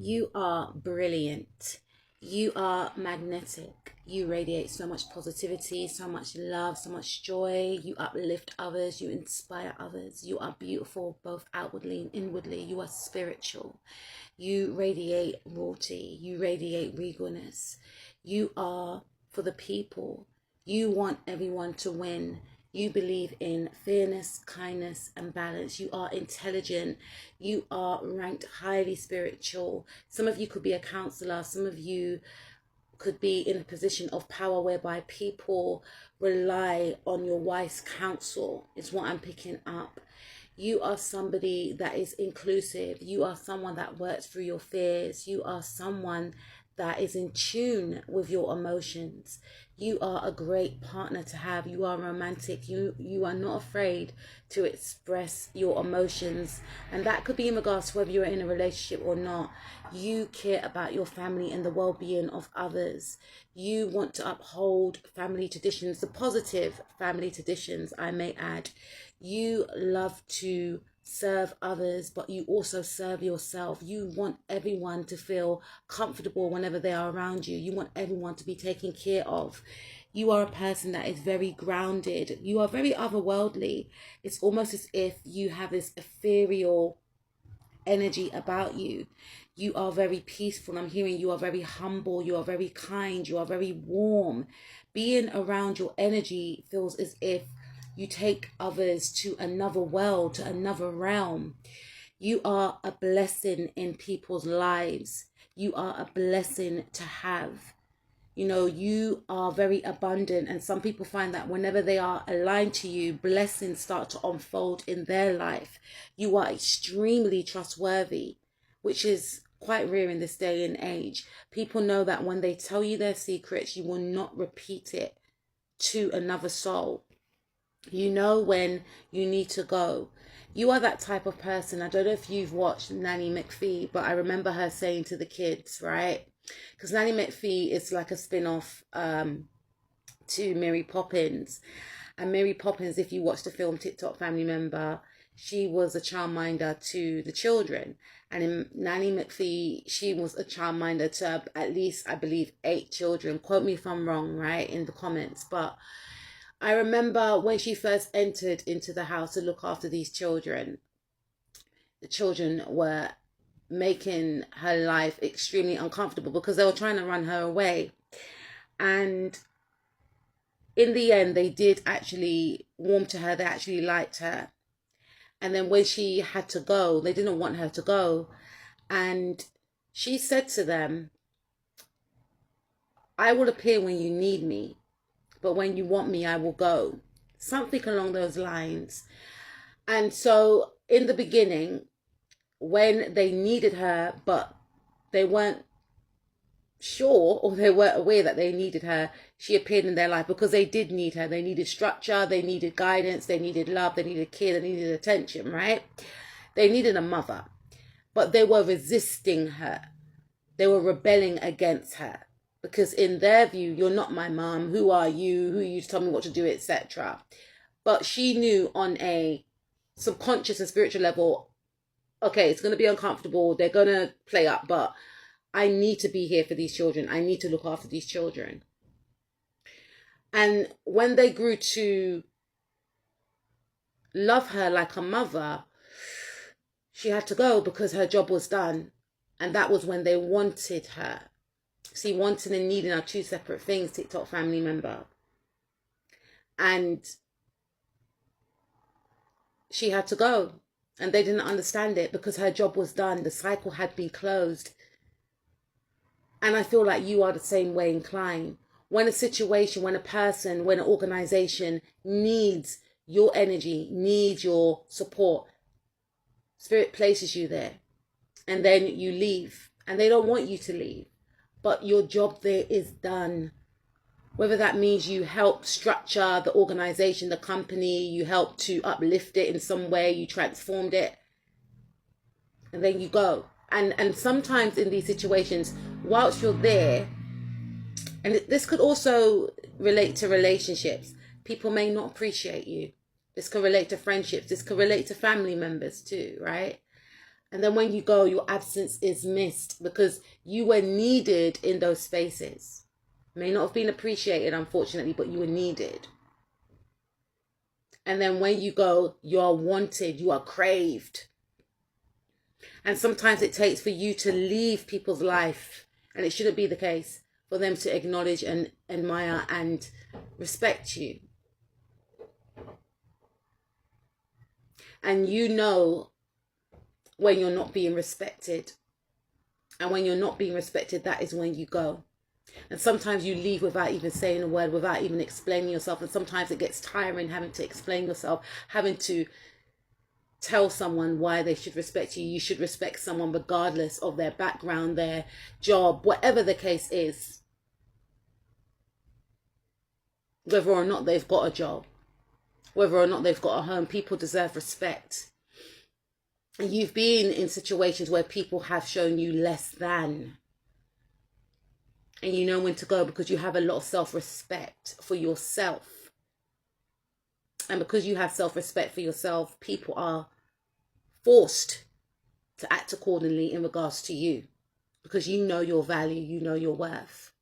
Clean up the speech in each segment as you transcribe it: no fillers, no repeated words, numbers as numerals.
You are brilliant. You are magnetic. You radiate so much positivity, so much love, so much joy. You uplift others. You inspire others. You are beautiful both outwardly and inwardly. You are spiritual. You radiate royalty. You radiate regalness. You are for the people. You want everyone to win. You believe in fairness, kindness, and balance. You are intelligent. You are ranked highly spiritual. Some of you could be a counselor. Some of you could be in a position of power whereby people rely on your wise counsel, is what I'm picking up. You are somebody that is inclusive. You are someone that works through your fears. You are someone that is in tune with your emotions. You are a great partner to have. You are romantic. You are not afraid to express your emotions. And that could be in regards to whether you're in a relationship or not. You care about your family and the well-being of others. You want to uphold family traditions, the positive family traditions, I may add. You love to serve others, but you also serve yourself. You want everyone to feel comfortable whenever they are around you. You want everyone to be taken care of. You are a person that is very grounded. You are very otherworldly. It's almost as if you have this ethereal energy about you. You are very peaceful. I'm hearing you are very humble. You are very kind. You are very warm. Being around your energy feels as if you take others to another world, to another realm. You are a blessing in people's lives. You are a blessing to have. You know, you are very abundant, and some people find that whenever they are aligned to you, blessings start to unfold in their life. You are extremely trustworthy, which is quite rare in this day and age. People know that when they tell you their secrets, you will not repeat it to another soul. You know when you need to go. You are that type of person. I don't know if you've watched Nanny McPhee, but I remember her saying to the kids, right? Because Nanny McPhee is like a spin-off to Mary Poppins. And Mary Poppins, if you watch the film TikTok Family Member, she was a childminder to the children. And in Nanny McPhee, she was a childminder to at least, I believe, 8 children. Quote me if I'm wrong, right, in the comments. But I remember when she first entered into the house to look after these children, the children were making her life extremely uncomfortable because they were trying to run her away. And in the end, they did actually warm to her. They actually liked her. And then when she had to go, they didn't want her to go. And she said to them, I will appear when you need me, but when you want me, I will go. Something along those lines. And so in the beginning, when they needed her, but they weren't sure or they weren't aware that they needed her, she appeared in their life because they did need her. They needed structure, they needed guidance, they needed love, they needed care, they needed attention, right? They needed a mother, but they were resisting her. They were rebelling against her. Because in their view, you're not my mom. Who are you? Who are you to tell me what to do, etc. But she knew on a subconscious and spiritual level, okay, it's going to be uncomfortable. They're going to play up, but I need to be here for these children. I need to look after these children. And when they grew to love her like a mother, she had to go because her job was done. And that was when they wanted her. See, wanting and needing are 2 separate things, TikTok Family Member. And she had to go. And they didn't understand it because her job was done. The cycle had been closed. And I feel like you are the same way inclined. When a situation, when a person, when an organization needs your energy, needs your support, Spirit places you there. And then you leave. And they don't want you to leave. But your job there is done. Whether that means you help structure the organization, the company, you help to uplift it in some way, you transformed it, and then you go. And sometimes in these situations, whilst you're there, and this could also relate to relationships, people may not appreciate you. This could relate to friendships. This could relate to family members too, right? And then when you go, your absence is missed because you were needed in those spaces. May not have been appreciated, unfortunately, but you were needed. And then when you go, you are wanted, you are craved. And sometimes it takes for you to leave people's life, and it shouldn't be the case, for them to acknowledge and admire and respect you. And you know when you're not being respected. And when you're not being respected, that is when you go. And sometimes you leave without even saying a word, without even explaining yourself. And sometimes it gets tiring having to explain yourself, having to tell someone why they should respect you. You should respect someone regardless of their background, their job, whatever the case is. Whether or not they've got a job, whether or not they've got a home, people deserve respect. And you've been in situations where people have shown you less than. And you know when to go because you have a lot of self-respect for yourself. And because you have self-respect for yourself, people are forced to act accordingly in regards to you. Because you know your value, you know your worth.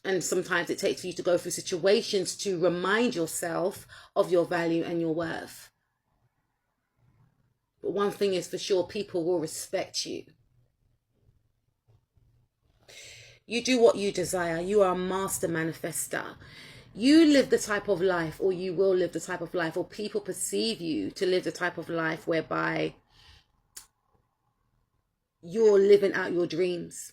And sometimes it takes for you to go through situations to remind yourself of your value and your worth. But one thing is for sure, people will respect you. You do what you desire. You are a master manifester. You live the type of life, or you will live the type of life, or people perceive you to live the type of life whereby you're living out your dreams.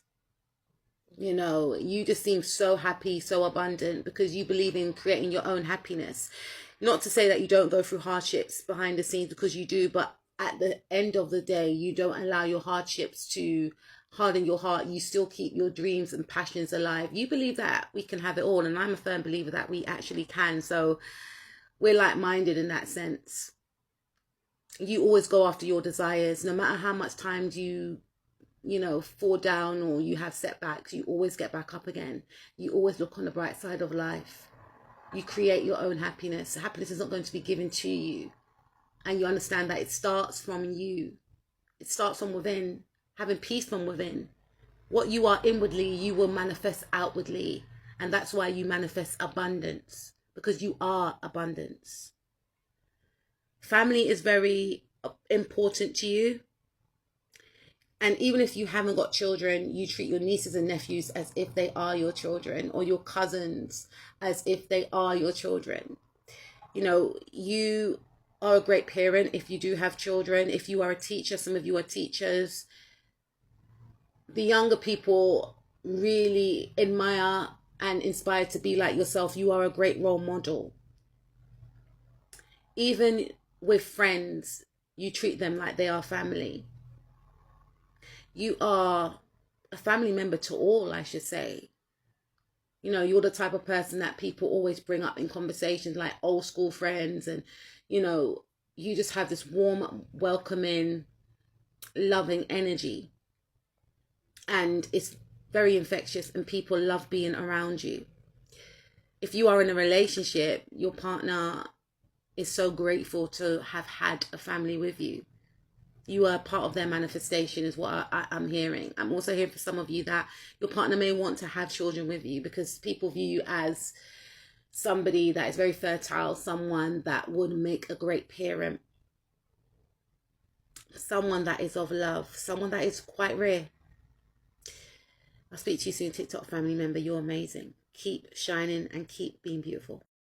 You know, you just seem so happy, so abundant because you believe in creating your own happiness. Not to say that you don't go through hardships behind the scenes, because you do, but at the end of the day, you don't allow your hardships to harden your heart. You still keep your dreams and passions alive. You believe that we can have it all, and I'm a firm believer that we actually can. So we're like-minded in that sense. You always go after your desires, no matter how much time you fall down or you have setbacks. You always get back up again. You always look on the bright side of life. You create your own happiness. Happiness is not going to be given to you. And you understand that it starts from you. It starts from within, having peace from within. What you are inwardly, you will manifest outwardly. And that's why you manifest abundance, because you are abundance. Family is very important to you. And even if you haven't got children, you treat your nieces and nephews as if they are your children, or your cousins as if they are your children. You know, you are a great parent if you do have children. If you are a teacher, some of you are teachers. The younger people really admire and inspire to be like yourself. You are a great role model. Even with friends, you treat them like they are family. You are a family member to all, I should say. You know, you're the type of person that people always bring up in conversations, like old school friends. And, you know, you just have this warm, welcoming, loving energy. And it's very infectious, and people love being around you. If you are in a relationship, your partner is so grateful to have had a family with you. You are part of their manifestation, is what I'm hearing. I'm also hearing for some of you that your partner may want to have children with you, because people view you as somebody that is very fertile, someone that would make a great parent, someone that is of love, someone that is quite rare. I'll speak to you soon, TikTok family member. You're amazing. Keep shining and keep being beautiful.